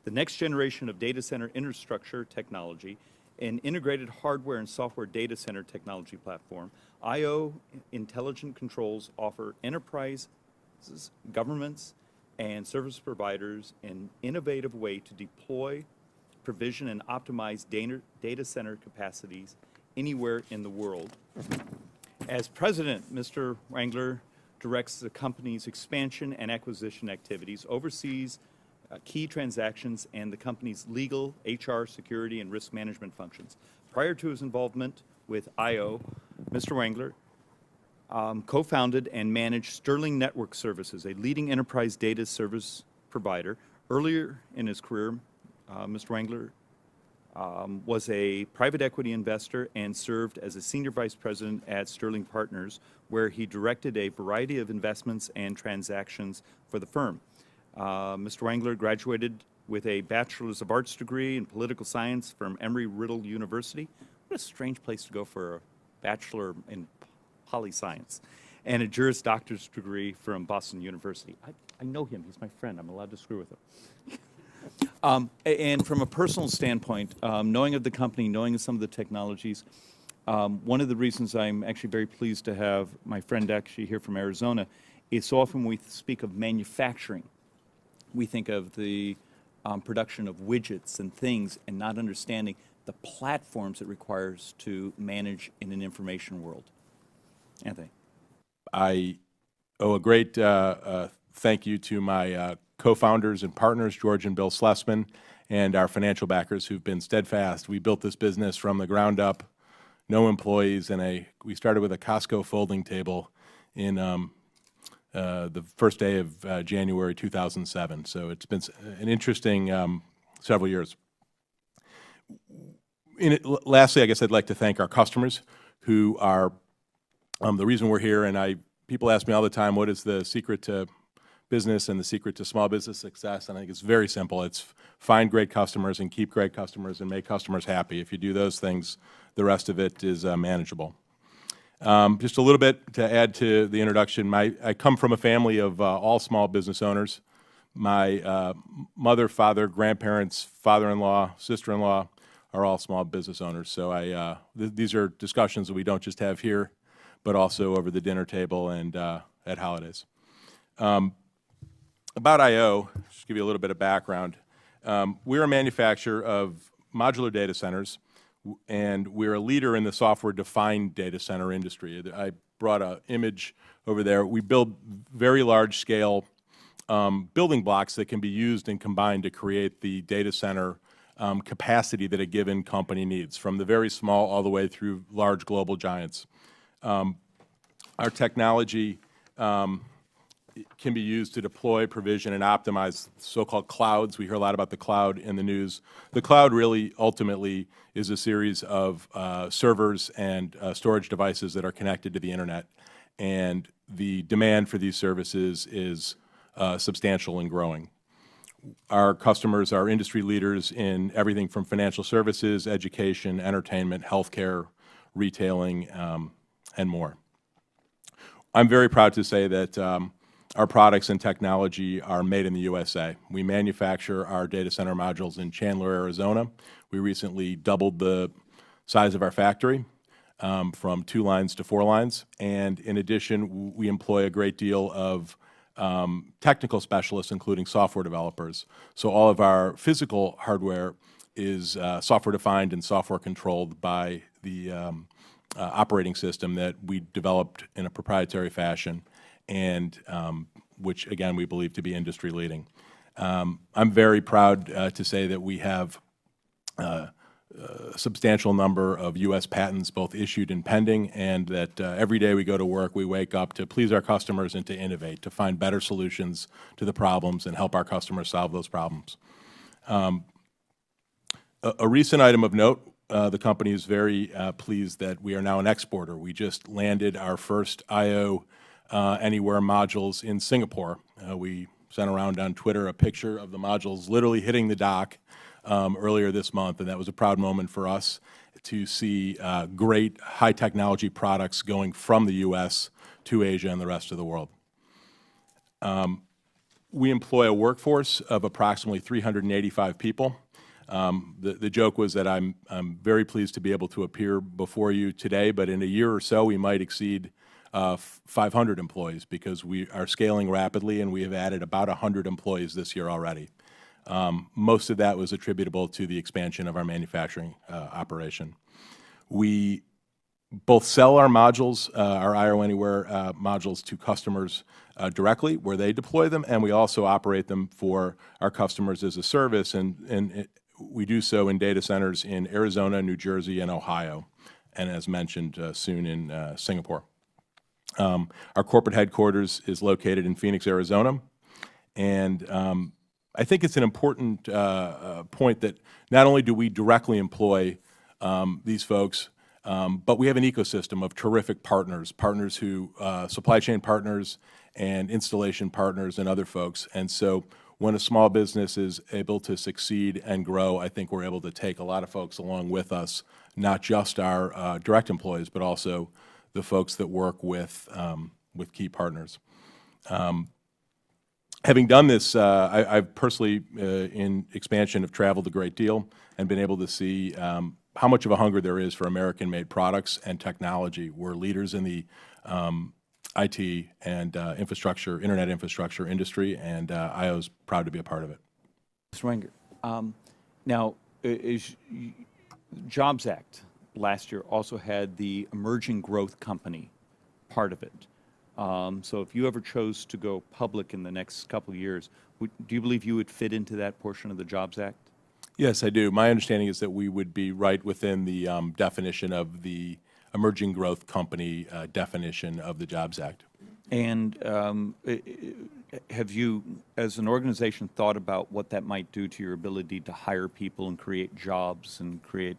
the next generation of data center infrastructure technology, an integrated hardware and software data center technology platform. IO Intelligent Controls offer enterprises, governments, and service providers an innovative way to deploy, provision, and optimize data center capacities anywhere in the world. As president, Mr. Wanger directs the company's expansion and acquisition activities, oversees key transactions, and the company's legal, HR, security, and risk management functions. Prior to his involvement with IO, Mr. Wanger co-founded and managed Sterling Network Services, a leading enterprise data service provider. Earlier in his career, Mr. Wanger was a private equity investor and served as a senior vice president at Sterling Partners, where he directed a variety of investments and transactions for the firm. Mr. Wanger graduated with a Bachelor's of Arts degree in political science from Embry-Riddle University. What a strange place to go for a Bachelor in Poli-Science. And a Juris Doctor's degree from Boston University. I know him. He's my friend. I'm allowed to screw with him. And from a personal standpoint, knowing of the company, knowing of some of the technologies, one of the reasons I'm actually very pleased to have my friend actually here from Arizona is so often when we speak of manufacturing, we think of the production of widgets and things and not understanding the platforms it requires to manage in an information world. Anthony. I owe a great thank you to my co-founders and partners, George and Bill Slessman, and our financial backers who've been steadfast. We built this business from the ground up, no employees, and we started with a Costco folding table in the first day of January 2007. So it's been an interesting several years. Lastly, I guess I'd like to thank our customers who are the reason we're here. And people ask me all the time, what is the secret to business and the secret to small business success? And I think it's very simple. It's find great customers and keep great customers and make customers happy. If you do those things, the rest of it is manageable. Just a little bit to add to the introduction. I come from a family of all small business owners. My mother, father, grandparents, father-in-law, sister-in-law are all small business owners. So these are discussions that we don't just have here, but also over the dinner table and at holidays. About IO, just to give you a little bit of background, we're a manufacturer of modular data centers, and we're a leader in the software-defined data center industry. I brought an image over there. We build very large-scale building blocks that can be used and combined to create the data center capacity that a given company needs, from the very small all the way through large global giants. Our technology can be used to deploy, provision, and optimize so-called clouds. We hear a lot about the cloud in the news. The cloud really ultimately is a series of servers and storage devices that are connected to the internet. And the demand for these services is substantial and growing. Our customers are industry leaders in everything from financial services, education, entertainment, healthcare, retailing, and more. I'm very proud to say that our products and technology are made in the USA. We manufacture our data center modules in Chandler, Arizona. We recently doubled the size of our factory from 2 lines to 4 lines. And in addition, we employ a great deal of technical specialists, including software developers. So all of our physical hardware is software defined and software controlled by the operating system that we developed in a proprietary fashion, and which again we believe to be industry leading. I'm very proud to say that we have a substantial number of U.S. patents both issued and pending, and that every day we go to work we wake up to please our customers and to innovate, to find better solutions to the problems and help our customers solve those problems. A recent item of note, the company is very pleased that we are now an exporter. We just landed our first IO Anywhere modules in Singapore. We sent around on Twitter a picture of the modules literally hitting the dock earlier this month, and that was a proud moment for us to see great high technology products going from the U.S. to Asia and the rest of the world. We employ a workforce of approximately 385 people. The joke was that I'm very pleased to be able to appear before you today, but in a year or so we might exceed 500 employees because we are scaling rapidly, and we have added about 100 employees this year already. Most of that was attributable to the expansion of our manufacturing operation. We both sell our modules, our IO Anywhere modules, to customers directly where they deploy them, and we also operate them for our customers as a service, and we do so in data centers in Arizona, New Jersey, and Ohio, and as mentioned, soon in Singapore. Our corporate headquarters is located in Phoenix, Arizona, and I think it's an important point that not only do we directly employ these folks, but we have an ecosystem of terrific partners, who, supply chain partners and installation partners and other folks. And so when a small business is able to succeed and grow, I think we're able to take a lot of folks along with us, not just our direct employees, but also the folks that work with key partners. Having done this, I've personally, in expansion, have traveled a great deal and been able to see how much of a hunger there is for American-made products and technology. We're leaders in the IT and internet infrastructure industry, and IO's proud to be a part of it. Mr. Wanger, now, Jobs Act last year also had the emerging growth company part of it. So if you ever chose to go public in the next couple of years, do you believe you would fit into that portion of the Jobs Act? Yes, I do. My understanding is that we would be right within the definition of the emerging growth company definition of the Jobs Act. And have you, as an organization, thought about what that might do to your ability to hire people and create jobs and create,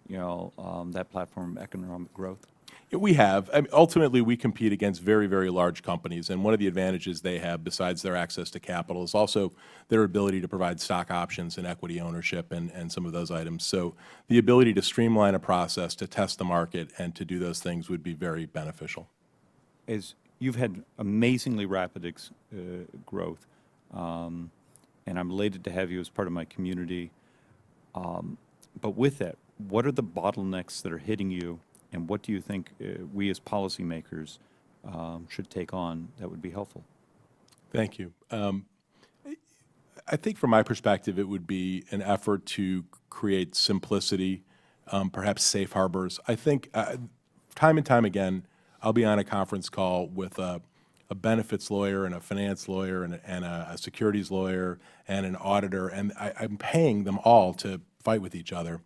that platform of economic growth? We have. I mean, ultimately, we compete against very, very large companies, and one of the advantages they have, besides their access to capital, is also their ability to provide stock options and equity ownership and some of those items. So the ability to streamline a process, to test the market, and to do those things would be very beneficial. As you've had amazingly rapid growth, and I'm elated to have you as part of my community. But with that, what are the bottlenecks that are hitting you? And what do you think we as policymakers should take on that would be helpful? Thank you. I think from my perspective, it would be an effort to create simplicity, perhaps safe harbors. I think time and time again, I'll be on a conference call with a benefits lawyer and a finance lawyer and a securities lawyer and an auditor, and I'm paying them all to fight with each other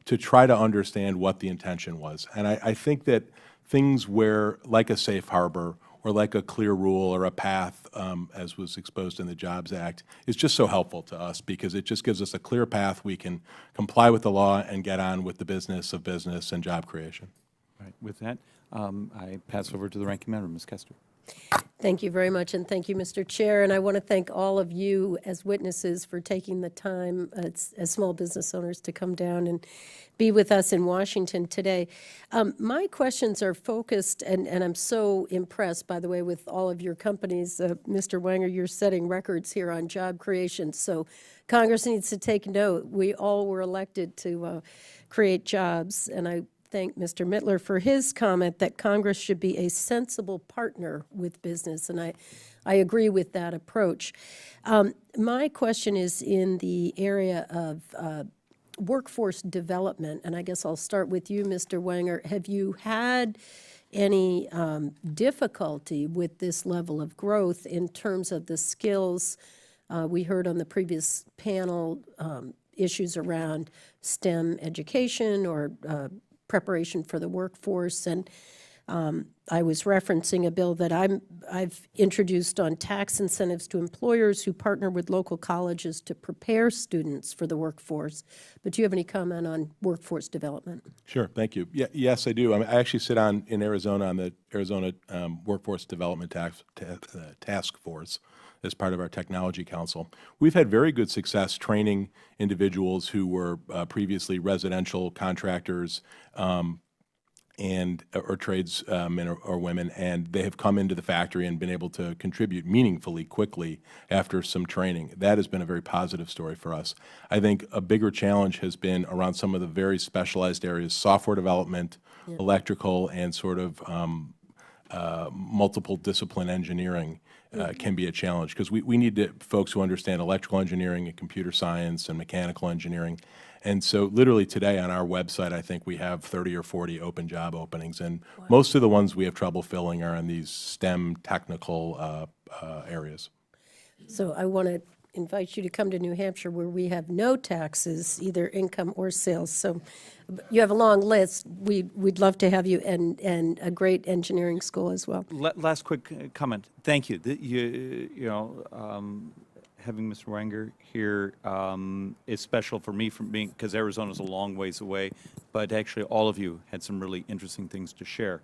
to try to understand what the intention was. And I think that things where, like a safe harbor or like a clear rule or a path, as was exposed in the Jobs Act, is just so helpful to us because it just gives us a clear path. We can comply with the law and get on with the business of business and job creation. All right. With that, I pass over to the ranking member, Ms. Kester. Thank you very much, and thank you, Mr. Chair. And I want to thank all of you as witnesses for taking the time as small business owners to come down and be with us in Washington today. My questions are focused, and I'm so impressed, by the way, with all of your companies. Mr. Wanger, you're setting records here on job creation, so Congress needs to take note. We all were elected to create jobs, and I thank Mr. Mittler for his comment that Congress should be a sensible partner with business, and I agree with that approach. My question is in the area of workforce development, and I guess I'll start with you, Mr. Wanger. Have you had any difficulty with this level of growth in terms of the skills? We heard on the previous panel issues around STEM education or preparation for the workforce, and I was referencing a bill that I've introduced on tax incentives to employers who partner with local colleges to prepare students for the workforce. But do you have any comment on workforce development? Sure, thank you. Yeah, yes, I do. I actually sit in Arizona on the Arizona Workforce Development Task Force as part of our Technology Council. We've had very good success training individuals who were previously residential contractors or tradesmen or women, and they have come into the factory and been able to contribute meaningfully quickly after some training. That has been a very positive story for us. I think a bigger challenge has been around some of the very specialized areas, software development, electrical, and sort of multiple discipline engineering can be a challenge, because we need folks who understand electrical engineering and computer science and mechanical engineering. And so literally today on our website, I think we have 30 or 40 open job openings, and most of the ones we have trouble filling are in these STEM technical areas. So I want to invite you to come to New Hampshire, where we have no taxes, either income or sales. So you have a long list. We'd love to have you, and a great engineering school as well. Last quick comment. Thank you. Having Mr. Wanger here is special for me, because Arizona's a long ways away, but actually all of you had some really interesting things to share.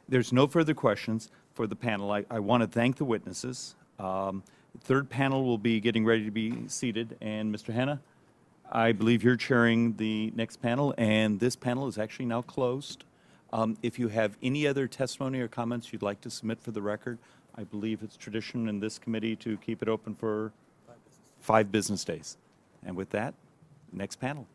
There's no further questions for the panel. I want to thank the witnesses. Third panel will be getting ready to be seated, and Mr. Hanna, I believe you're chairing the next panel, and this panel is actually now closed. If you have any other testimony or comments you'd like to submit for the record, I believe it's tradition in this committee to keep it open for 5 business days. And with that, next panel.